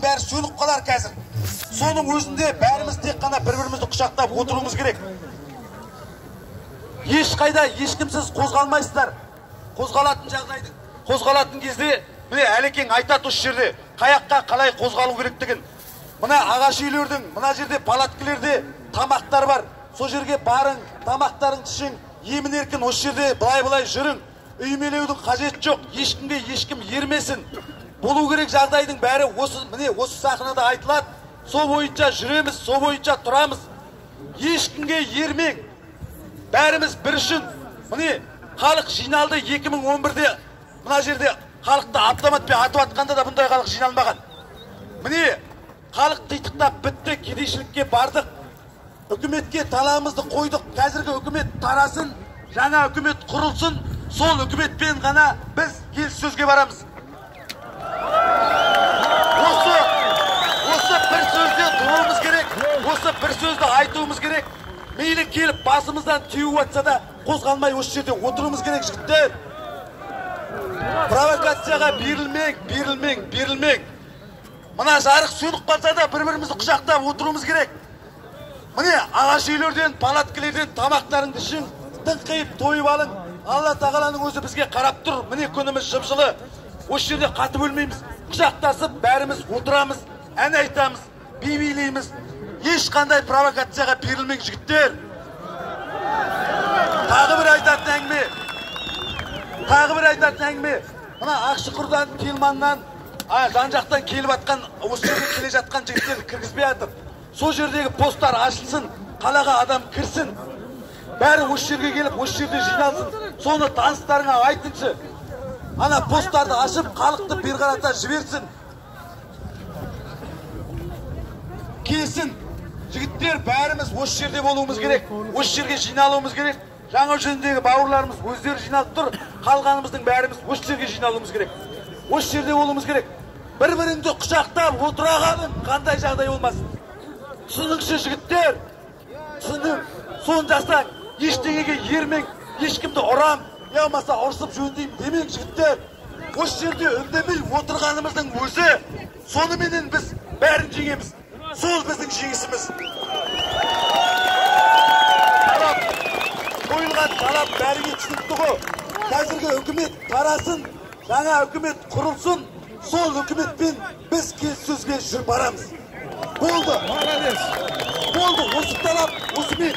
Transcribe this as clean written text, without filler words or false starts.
бәрі сөніп қалар қазір. Соның өзінде бәріміз тек қана бір-бірімізді құшақтап отыруымыз керек. Ешқайда ешкімсіз қозғалмайсыздар. Қозғалатын кезде міне Әлекең айтады осы жерде қаяққа қалай қозғалу керектігін. Мына ағаш үйлердің, мына жерде палаткілерде тамақтар бар. Сол жерге барың, тамақтарың ішің, емін-еркін осы жерде былай-былай жүрің. Үймелеудің қажеті жоқ. Ешкімге ешкім ермесін. Болу керек жағдайдың бәрі осы сахнада айтылады. Сол бойынша жүреміз, сол бойынша тұрамыз. Ешкімге ермең. Бәріміз бір үшін. Міне халық жиналды 2011-де. Мына жерде халықты автоматпен атып атқанда да бұндай халық жиналмаған. Міне халық титықтап бітті, кедейшілікке бардық. Үкіметке талабымызды қойдық. Қазіргі үкімет тарасын, жаңа үкімет құрылсын. Сол үкіметпен ғана біз келіссөзге барамыз. Осы бір сөзде тұруымыз керек. Осы бір сөзді айтуымыз керек. Мейлі келіп басымыздан түйіп атса да қозғалмай осы жерде отыруымыз керек, жігіттер. Провокацияға берілмең. Мына жарық сөніп қалса да бір-бірімізді құшақтап отыруымыз керек. Міне ағаш үйлерден, палаткілерден тамақтарыңды ішің, тыңқиып тойып алың. Алла тағаланың өзі бізге қарап тұр. Міне күніміз жып-жылы. Осы жерде қатып өлмейміз. Құшақтасып бәріміз отырамыз, ән айтамыз, би билейміз. Ешқандай провокацияға берілмең, жігіттер. Тағы бір айтатын әңгіме. Мына Ақшұқырдан, Телманнан, жан-жақтан келіп атқан, осы жерге келе жатқан жігіттерді кіргізбей атыр. Сол жердегі посттар ашылсын, қалаға адам кірсін. Бәрі осы жерге келіп, осы жерде жиналсын. Соны таныстарыңа айтыншы. Ана посттарды ашып, халықты бер қарата жіберсін. Келсін. Жігіттер, бәріміз осы жерде болуымыз керек. Осы жерге жиналуымыз керек. Жаңа жөндегі бауырларымыз өздері жиналып тұр. Қалғанымыздың бәріміз осы жерге жиналуымыз керек. Осы жерде болуымыз керек. Бір-біріңді құшақтап отыра қалың, қандай жағдай болмасын. Түсініңізші, жігіттер. Түсінің. Соны жасаң. Ештеңеге ермең, ешкімді ұрам, яумаса ұрсып жөндеймін демең, жігіттер. Осы жерде үндемей отырғанымыздың өзі, соныменен біз бәрін жеңеміз. Сол біздің жеңісіміз. Қойылған талап бәріңе түсінікті ғой. Қазіргі үкімет тарасын, жаңа үкімет құрылсын, сол үкіметпен біз келіссөзге жүріп барамыз. Болды. Болды, осы талап, осымен